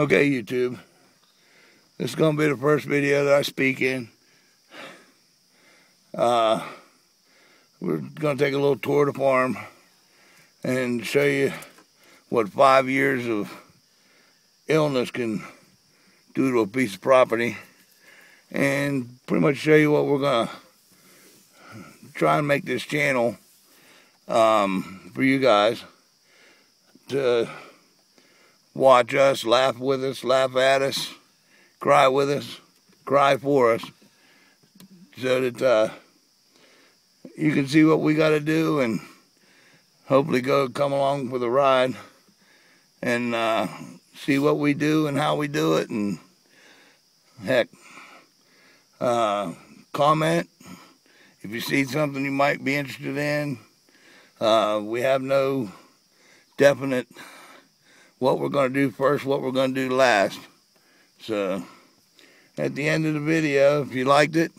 Okay, YouTube. This is going to be the first video that I speak in. We're going to take a little tour of the farm and show you what 5 years of illness can do to a piece of property, and pretty much show you what we're going to try and make this channel for you guys to watch us, laugh with us, laugh at us, cry with us, cry for us, so that you can see what we got to do and hopefully come along for the ride and see what we do and how we do it. And heck, comment if you see something you might be interested in. We have no definite what we're going to do first, what we're going to do last. So at the end of the video, if you liked it,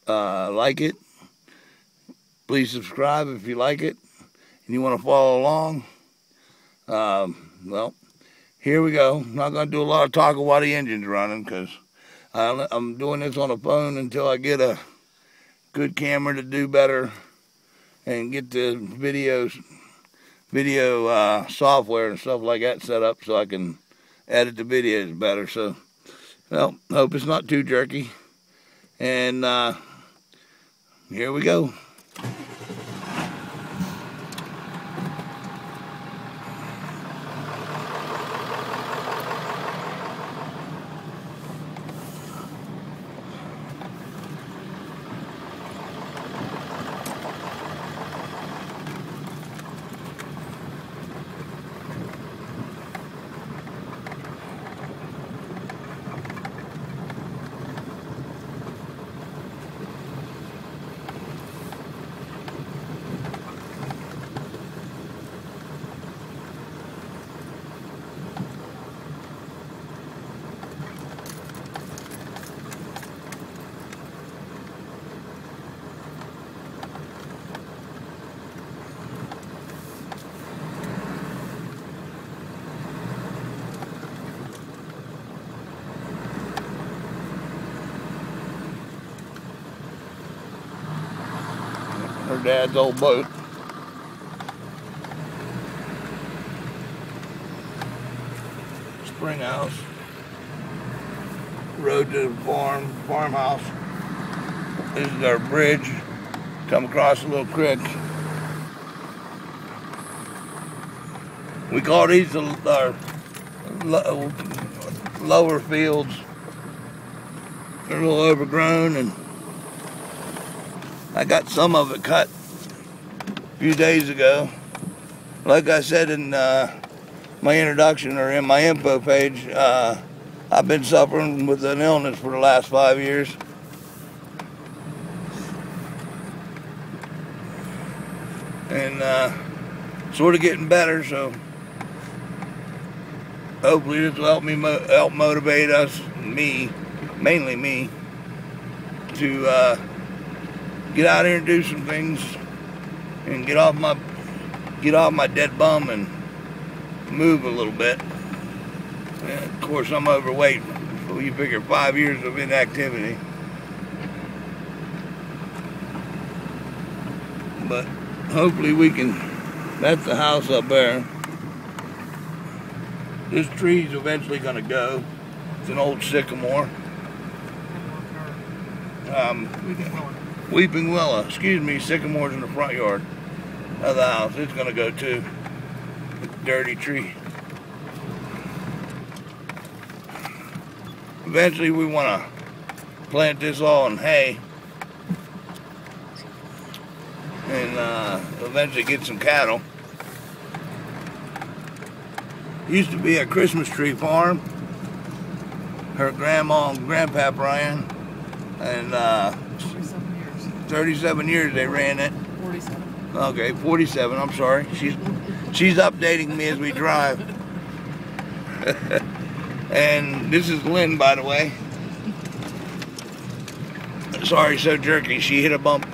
like it. Please subscribe if you like it and you want to follow along. Well, here we go. I'm not going to do a lot of talking while the engine's running, because I'm doing this on a phone until I get a good camera to do better and get the video software and stuff like that set up so I can edit the videos better. So, well, hope it's not too jerky. And here we go. Her dad's old boat. Spring house. Road to the farmhouse. This is our bridge. Come across a little creek. We call these our lower fields. They're a little overgrown, and I got some of it cut a few days ago. Like I said in my introduction, or in my info page, I've been suffering with an illness for the last 5 years. And sort of getting better, so hopefully this will help motivate us, mainly me, to get out here and do some things and get off my dead bum and move a little bit. And of course, I'm overweight, so you figure 5 years of inactivity. But hopefully we can. That's the house up there. This tree's eventually going to go. It's an old sycamore. Weeping willow, excuse me, sycamore's in the front yard of the house. It's going to go too. Dirty tree. Eventually we want to plant this all in hay and eventually get some cattle. Used to be a Christmas tree farm. Her grandma and grandpa ran, and 37 years they ran it. 47. Okay, 47, I'm sorry. She's updating me as we drive. And this is Lynn, by the way. Sorry, so jerky. She hit a bump.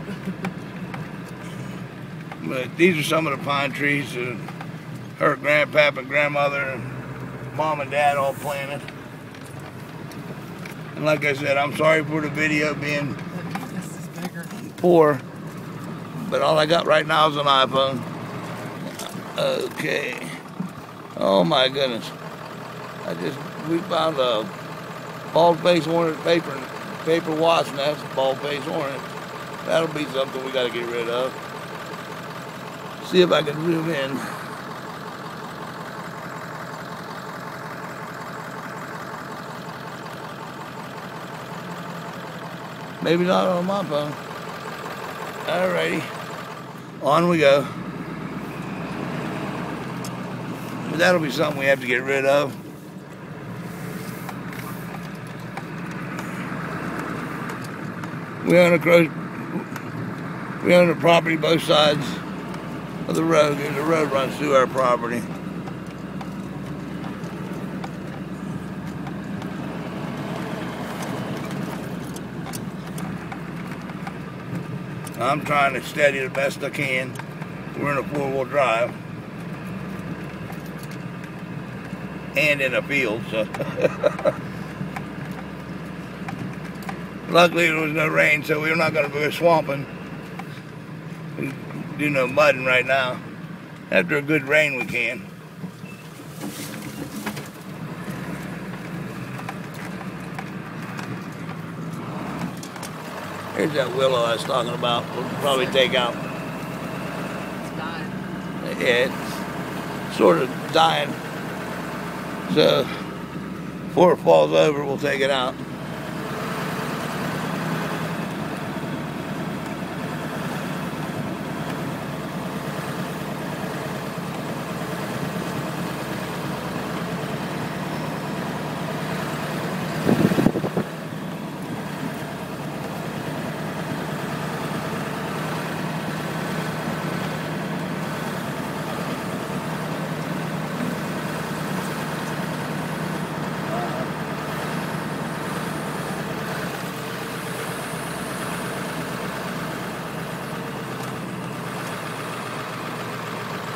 But these are some of the pine trees that her grandpap and grandmother mom and dad all planted. And like I said, I'm sorry for the video being poor, but all I got right now is an iPhone. Okay. Oh my goodness. We found a bald-faced hornet paper wasp nest, bald-faced hornet. That'll be something we gotta get rid of. See if I can zoom in. Maybe not on my phone. Alrighty, on we go. But that'll be something we have to get rid of. We own the property both sides of the road. The road runs through our property. I'm trying to steady the best I can. We're in a four-wheel drive. And in a field, so. Luckily there was no rain, so we're not going to go swamping. We do no mudding right now. After a good rain we can. Here's that willow I was talking about. We'll probably take out. It's dying. Yeah, it's sort of dying. So, before it falls over, we'll take it out.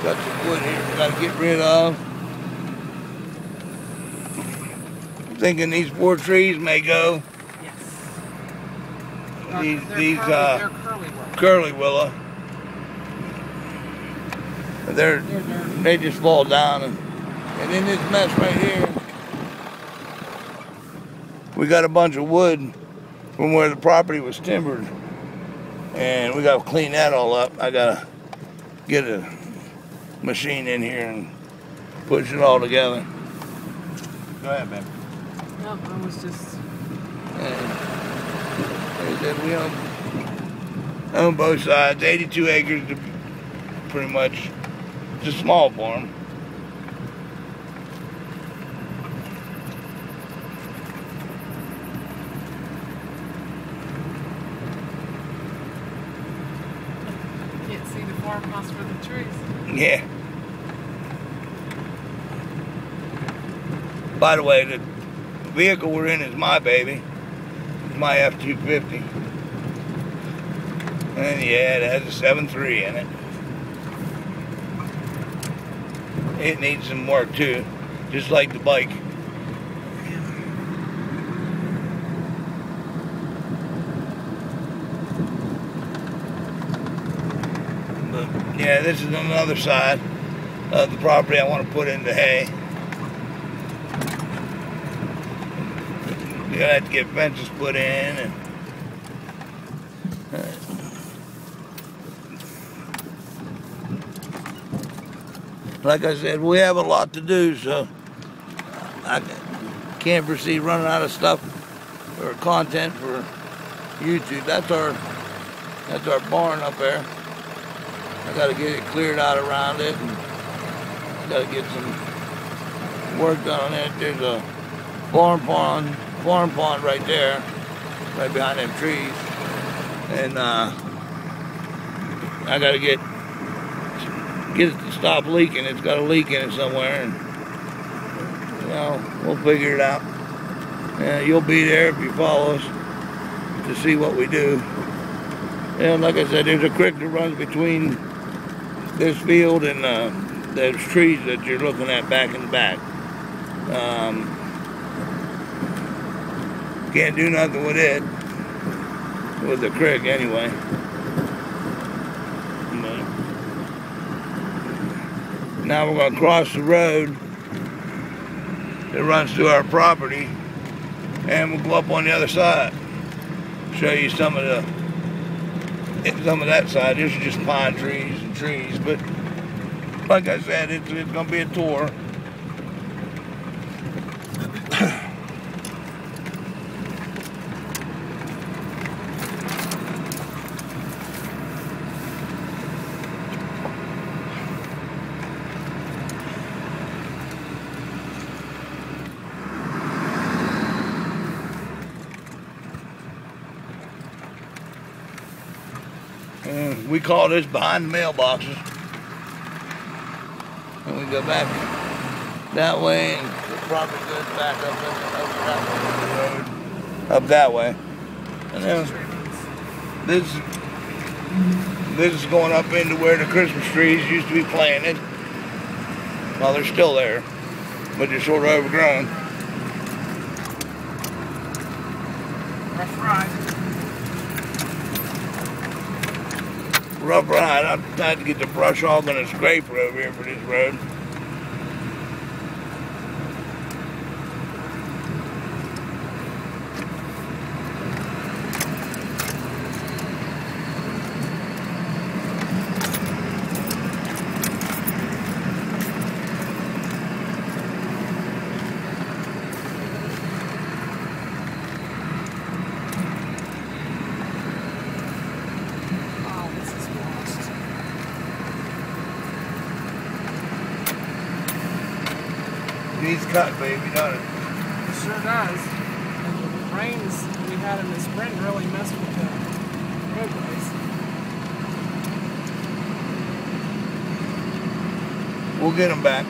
Got some wood here we gotta get rid of. I'm thinking these 4 trees may go. Yes. These they're curly willow. They just fall down and in this mess right here, we got a bunch of wood from where the property was timbered, and we gotta clean that all up. I gotta get a machine in here and push it all together. Go ahead, babe. No, I was just. We own both sides, 82 acres, pretty much. It's a small farm. Can't see the farmhouse for the trees. Yeah. By the way, the vehicle we're in is my baby. It's my F250. And yeah, it has a 7.3 in it. It needs some work too, just like the bike. But yeah, this is another side of the property I want to put into hay. You're gonna have to get fences put in and like I said, we have a lot to do, so I can't foresee running out of stuff or content for YouTube. That's our barn up there. I gotta get it cleared out around it and gotta get some work done on it. There's a farm pond right there, right behind them trees. And I gotta get it to stop leaking. It's got a leak in it somewhere, and you know, we'll figure it out. You'll be there if you follow us to see what we do. And like I said, there's a creek that runs between this field and those trees that you're looking at back in the back. Can't do nothing with it, with the creek anyway. But now we're going to cross the road that runs through our property, and we'll go up on the other side. Show you some of that side. This is just pine trees and trees, but like I said, it's going to be a tour. And we call this behind the mailboxes. And we go back that way, and it probably goes back up that road, up that way. And then this is going up into where the Christmas trees used to be planted. Well, they're still there, but they're sort of overgrown. Rough ride. Rough ride. I had to get the brush hog and a scraper over here for this road. Needs cut, baby, doesn't it? It sure does. And the rains we had in the spring really messed with the roadways. We'll get them back.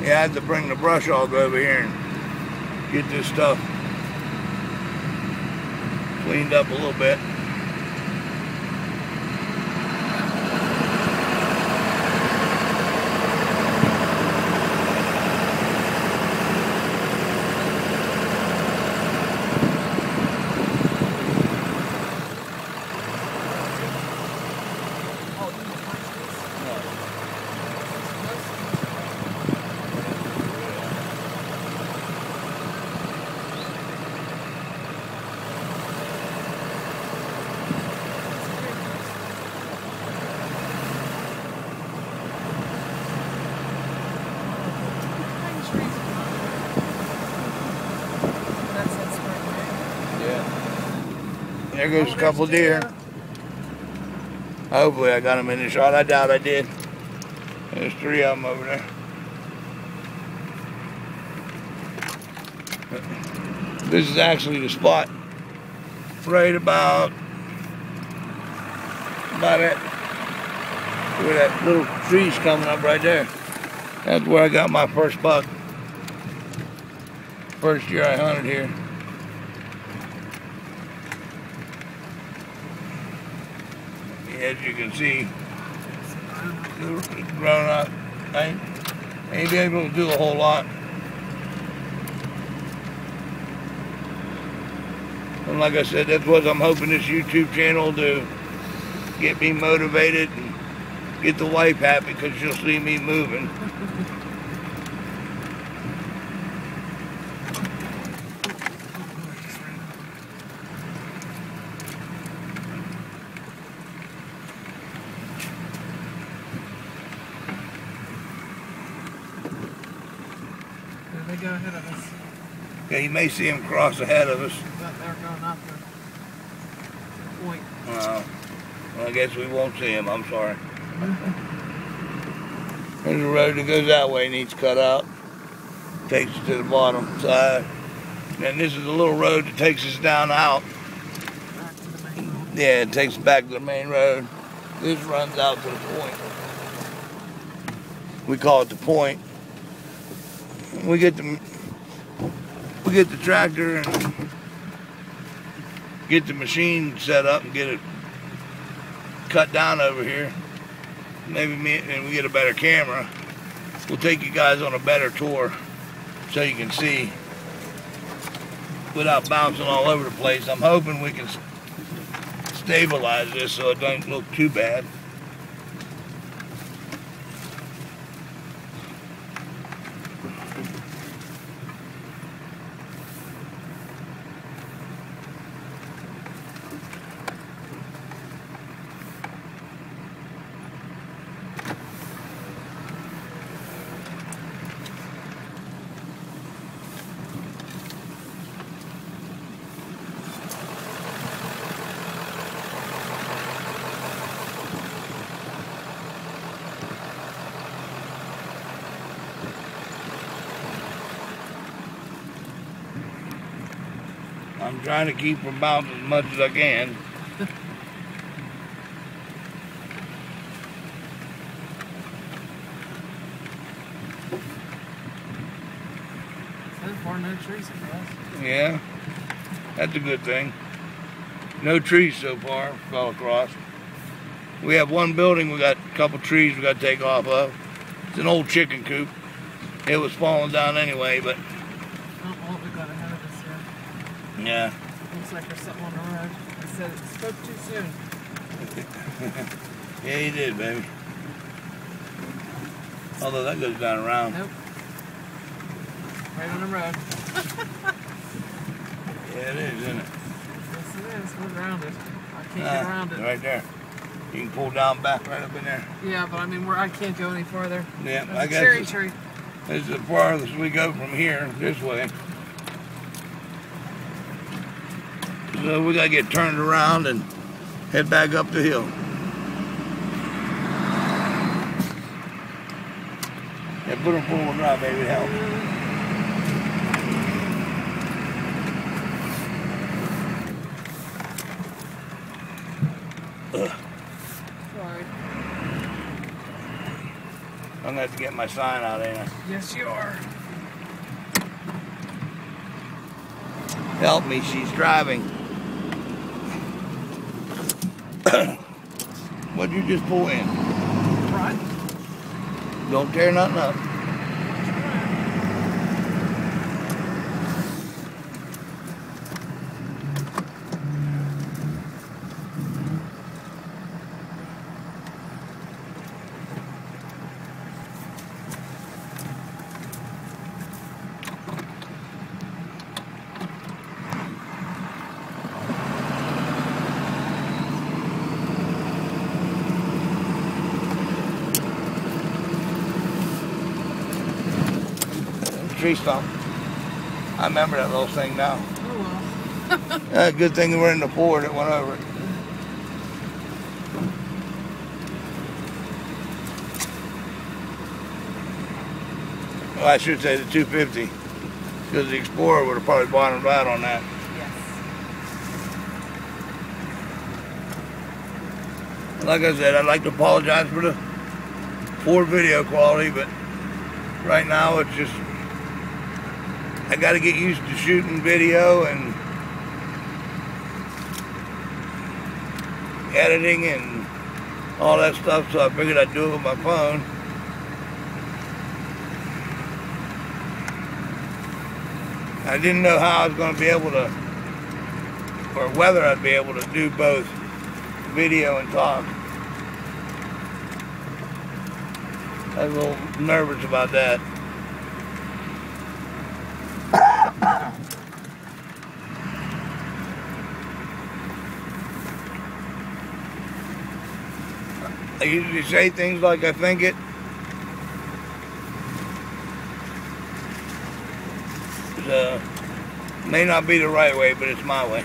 Yeah, I had to bring the brush hog over here and get this stuff cleaned up a little bit. There goes a couple deer. Hopefully I got them in the shot. I doubt I did. There's 3 of them over there. This is actually the spot right about it, where that little tree's coming up right there. That's where I got my first buck. First year I hunted here. As you can see, grown up. I ain't been able to do a whole lot. And like I said, that's what I'm hoping this YouTube channel to get me motivated and get the wife happy, because she'll see me moving. They go ahead of us. Yeah, you may see them cross ahead of us. But they're going up the point. Well, I guess we won't see them. I'm sorry. There's a road that goes that way, needs cut out. Takes us to the bottom side. And this is a little road that takes us down out. Back to the main road. Yeah, it takes us back to the main road. This runs out to the point. We call it the point. We get the tractor and get the machine set up and get it cut down over here, maybe and we get a better camera, we'll take you guys on a better tour so you can see without bouncing all over the place. I'm hoping we can stabilize this so it doesn't look too bad. I'm trying to keep from bouncing as much as I can. So far, no trees across. Yeah, that's a good thing. No trees so far fell across. We have one building, we got a couple trees we got to take off of. It's an old chicken coop. It was falling down anyway, but... Oh, well, we got ahead of us here. Yeah. Looks like there's something on the road. I said it spoke too soon. Yeah, you did, baby. Although that goes down around. Nope. Right on the road. Yeah, it is, isn't it? Yes, it is. We're grounded. I can't get around it. Right there. You can pull down back right up in there. Yeah, but I mean, I can't go any farther. Yeah, There's I a guess cherry tree. This is the farthest we go from here, this way. So we gotta get turned around and head back up the hill. Yeah, put them full drive, baby, it helps. Sorry. I'm gonna have to get my sign out, ain't I? Yes, you are. Help me, she's driving. What'd you just pull in? Right. Don't tear nothing up. Tree stump. I remember that little thing now. Oh well. Good thing we're in the Ford that went over it. Well, I should say the 250, because the Explorer would have probably bottomed out on that. Yes. Like I said, I'd like to apologize for the poor video quality, but right now it's just, I got to get used to shooting video and editing and all that stuff, so I figured I'd do it with my phone. I didn't know how I was going to be able to, or whether I'd be able to do both video and talk. I was a little nervous about that. I usually say things like I think it. May not be the right way, but it's my way.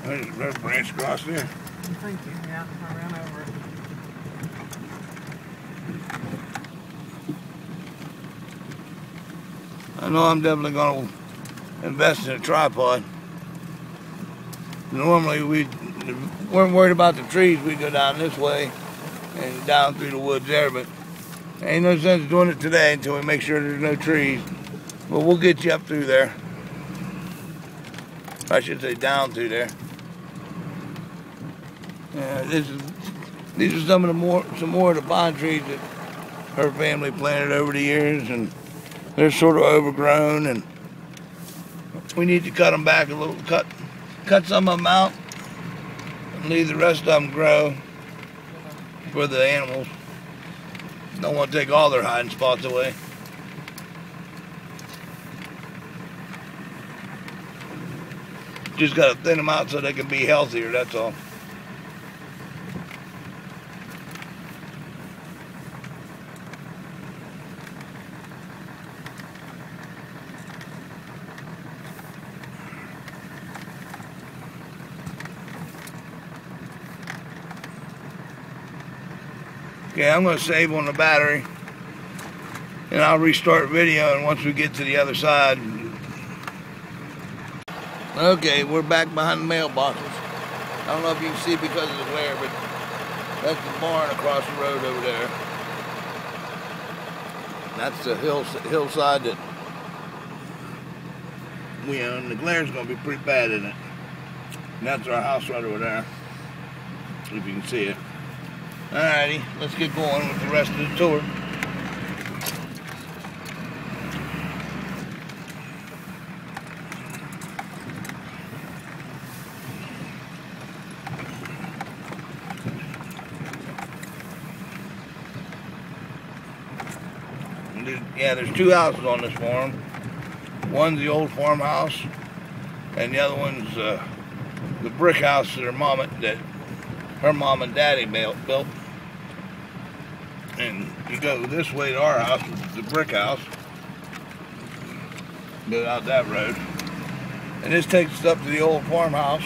There's a branch across there. Thank you. Yeah, I ran over it. I know I'm definitely going to invest in a tripod. Normally we weren't worried about the trees. We go down this way and down through the woods there, but ain't no sense doing it today until we make sure there's no trees. But we'll get you up through there. I should say down through there. These are some more of the pine trees that her family planted over the years, and they're sort of overgrown, and we need to cut them back a little. Cut some of them out and leave the rest of them grow for the animals. Don't want to take all their hiding spots away. Just got to thin them out so they can be healthier, that's all. Okay, I'm going to save on the battery, and I'll restart video, and once we get to the other side. Okay, we're back behind the mailboxes. I don't know if you can see because of the glare, but that's the barn across the road over there. That's the hillside that we own. The glare's going to be pretty bad, isn't it? And that's our house right over there, if you can see it. Alrighty, let's get going with the rest of the tour. Yeah, there's two houses on this farm. One's the old farmhouse, and the other one's the brick house that her mom and daddy built. And you go this way to our house, the brick house. Go out that road. And this takes us up to the old farmhouse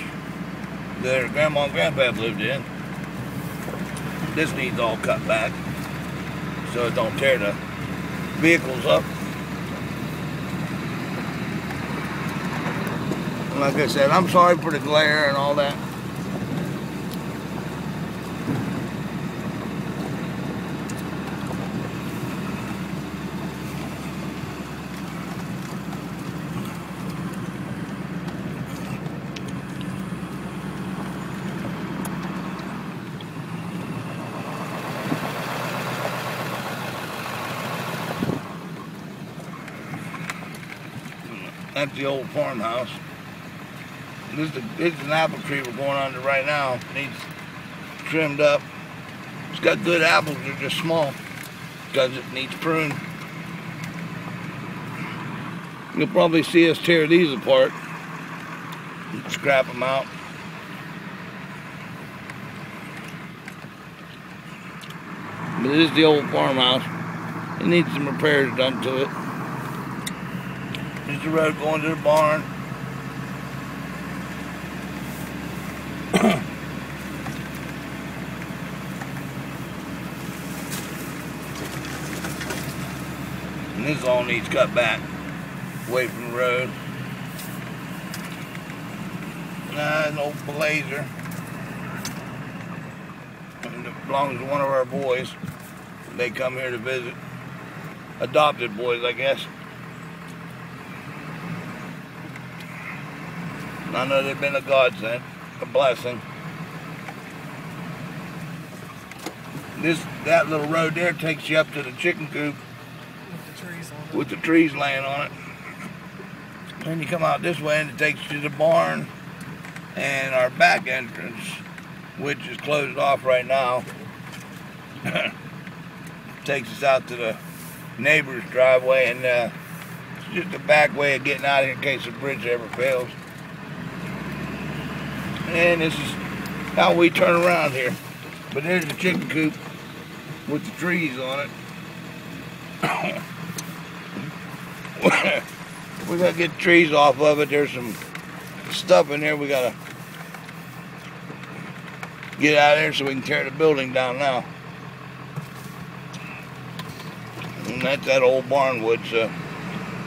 that her grandma and grandpa lived in. This needs all cut back so it don't tear the vehicles up. And like I said, I'm sorry for the glare and all that. That's the old farmhouse. This is an apple tree we're going under right now. It needs trimmed up. It's got good apples, they're just small because it needs pruned. You'll probably see us tear these apart and scrap them out. But this is the old farmhouse. It needs some repairs done to it. There's the road going to the barn. And this all needs cut back, away from the road. An old blazer. And it belongs to one of our boys. They come here to visit. Adopted boys, I guess. I know they've been a godsend, a blessing. That little road there takes you up to the chicken coop with the trees laying on it. Then you come out this way and it takes you to the barn and our back entrance, which is closed off right now. Takes us out to the neighbor's driveway, and it's just a back way of getting out here in case the bridge ever fails. And this is how we turn around here. But there's the chicken coop with the trees on it. We gotta get the trees off of it. There's some stuff in there we gotta get out of there so we can tear the building down now. And that's that old barn wood, so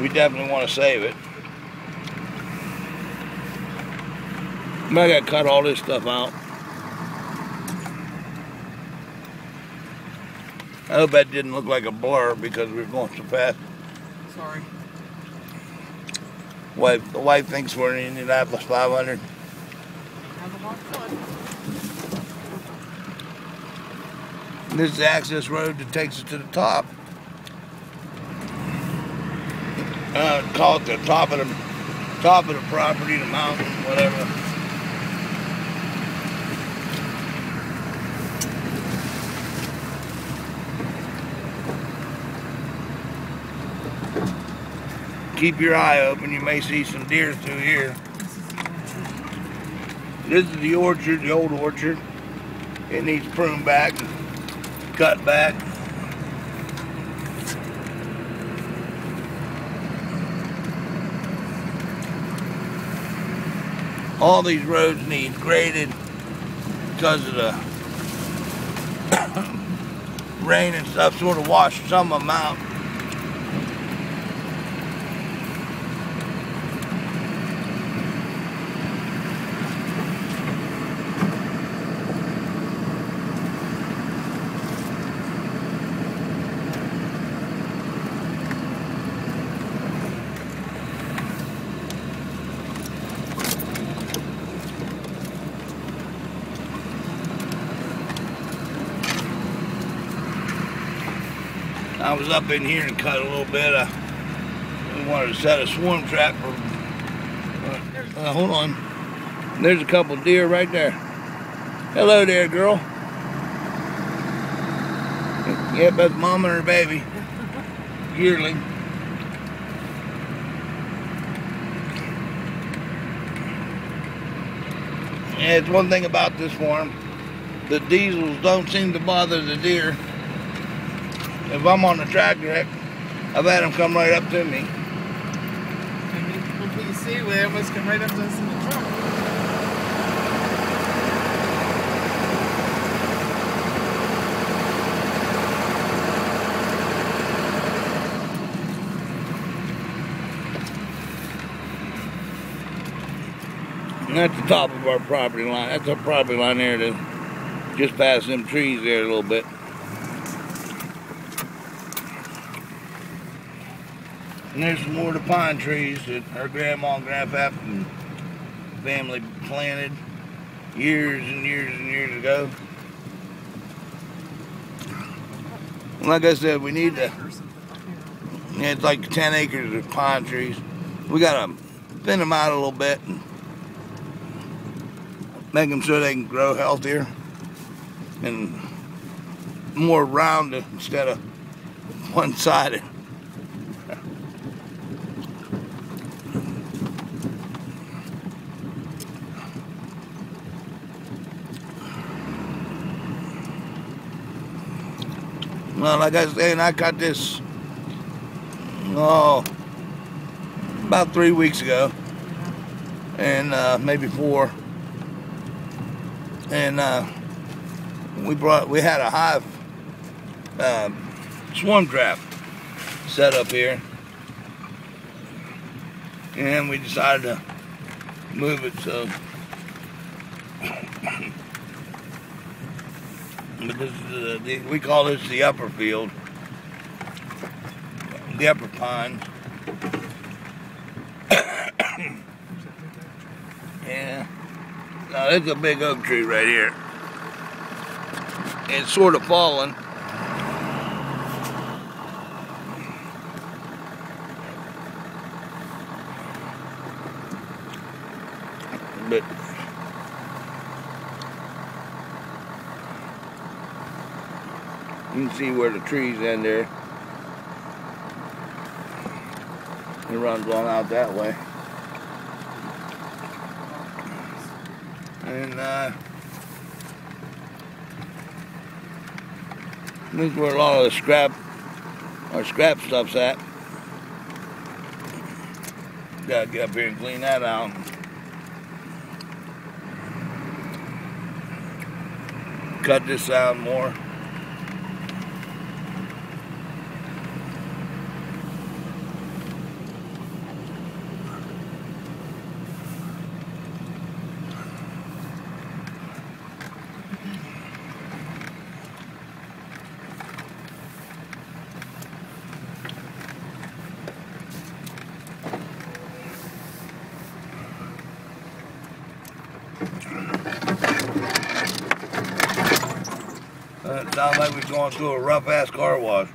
we definitely want to save it. But I gotta cut all this stuff out. I hope that didn't look like a blur because we were going so fast. Sorry. The wife thinks we're in Indianapolis 500. Have a lot of fun. This is the access road that takes us to the top. Call it the top of the property, the mountain, whatever. Keep your eye open. You may see some deer through here. This is the orchard, the old orchard. It needs pruned back, cut back. All these roads need graded because of the rain and stuff sort of washed some of them out. I was up in here and cut a little bit. We wanted to set a swarm trap for. Hold on. There's a couple deer right there. Hello there, girl. Yep, that's mama and her baby. Yearling. Yeah, it's one thing about this farm. The diesels don't seem to bother the deer. If I'm on the tractor, heck, I've had them come right up to me. And you see, they almost come right up to us in the truck. And that's the top of our property line. That's our property line there, just past them trees there a little bit. And there's some more of the pine trees that our grandma and grandpap and family planted years and years and years ago. And like I said, we need to, yeah, it's like 10 acres of pine trees. We gotta thin them out a little bit and make them so they can grow healthier and more rounded instead of one-sided. Well, like I said, I cut this, about 3 weeks ago, and maybe 4. And we had a hive swarm trap set up here, and we decided to move it so. But this is we call this the upper field, the upper pine. Yeah. Now there's a big oak tree right here. It's sort of fallen. But you can see where the trees end there. It runs on out that way. And this is where a lot of the our scrap stuff's at. Gotta get up here and clean that out. cut this out more. It sounds like we're going through a rough-ass car wash.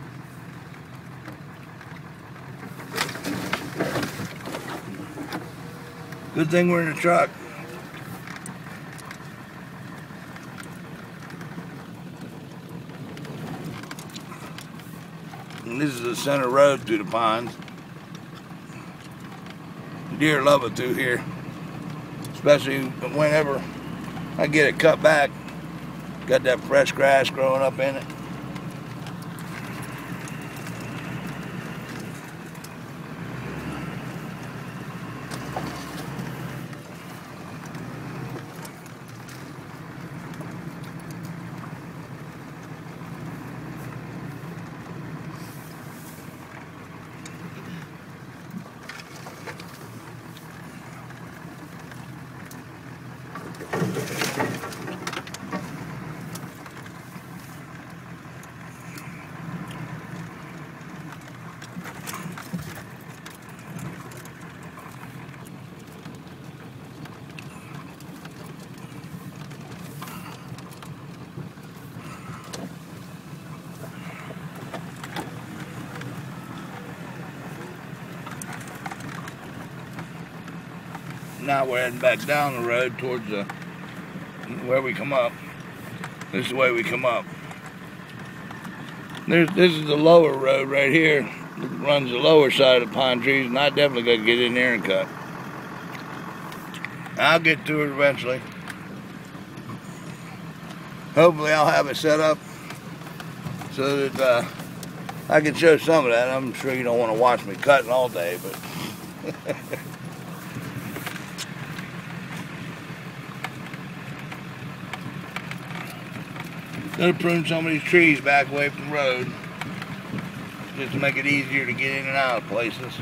Good thing we're in the truck. And this is the center road through the pines. Deer love it through here, especially whenever I get it cut back. Got that fresh grass growing up in it. Now we're heading back down the road towards where we come up. This is the way we come up. This is the lower road right here. It runs the lower side of the pine trees, and I definitely got to get in there and cut. I'll get to it eventually. Hopefully I'll have it set up so that I can show some of that. I'm sure you don't want to watch me cutting all day, but gonna prune some of these trees back away from the road just to make it easier to get in and out of places.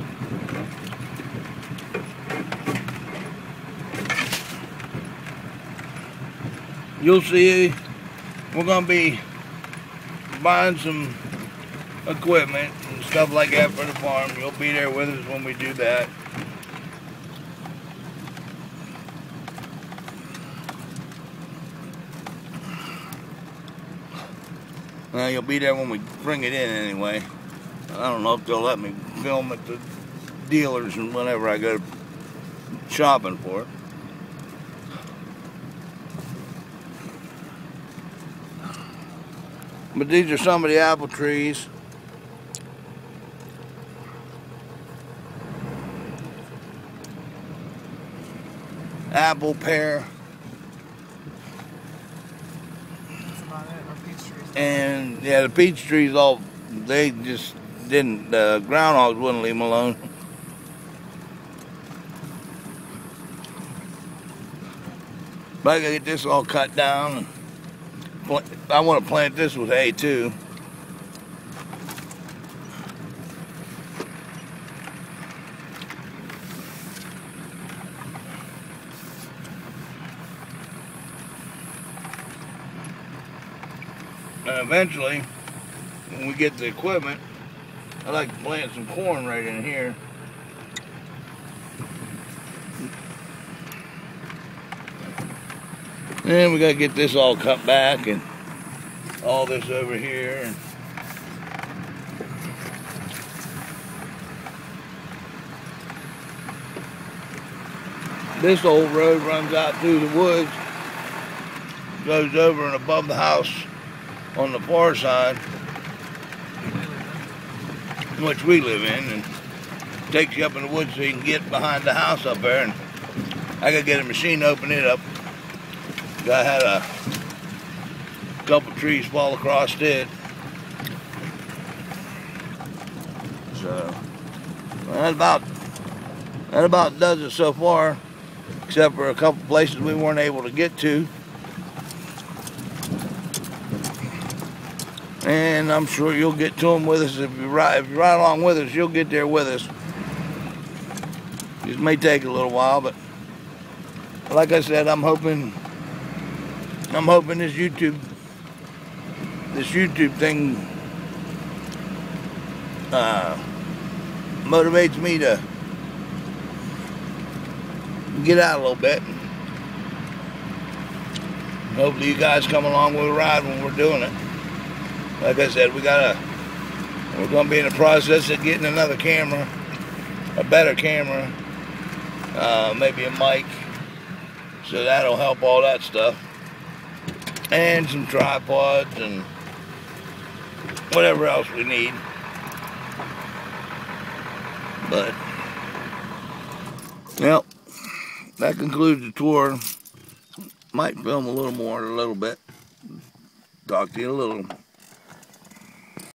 You'll see we're gonna be buying some equipment and stuff like that for the farm. You'll be there with us when we do that. Well, you'll be there when we bring it in anyway. I don't know if they'll let me film at the dealers and whenever I go shopping for it. But these are some of the apple trees. Apple, pear. And yeah, the peach trees they just didn't, the groundhogs wouldn't leave them alone. But I gotta get this all cut down. I want to plant this with hay too. Eventually, when we get the equipment, I'd like to plant some corn right in here. And we got to get this all cut back and all this over here. This old road runs out through the woods, goes over and above the house on the far side, which we live in, and takes you up in the woods so you can get behind the house up there. And I gotta get a machine to open it up. I had a couple trees fall across it. So that about does it so far, except for a couple places we weren't able to get to. And I'm sure you'll get to them with us. If you ride along with us, you'll get there with us. It may take a little while, but like I said, I'm hoping this YouTube thing motivates me to get out a little bit. Hopefully you guys come along with a ride when we're doing it. Like I said, we're gonna be in the process of getting another camera, a better camera, maybe a mic, so that'll help all that stuff, and some tripods and whatever else we need. But, well, that concludes the tour. Might film a little more in a little bit. Talk to you a little.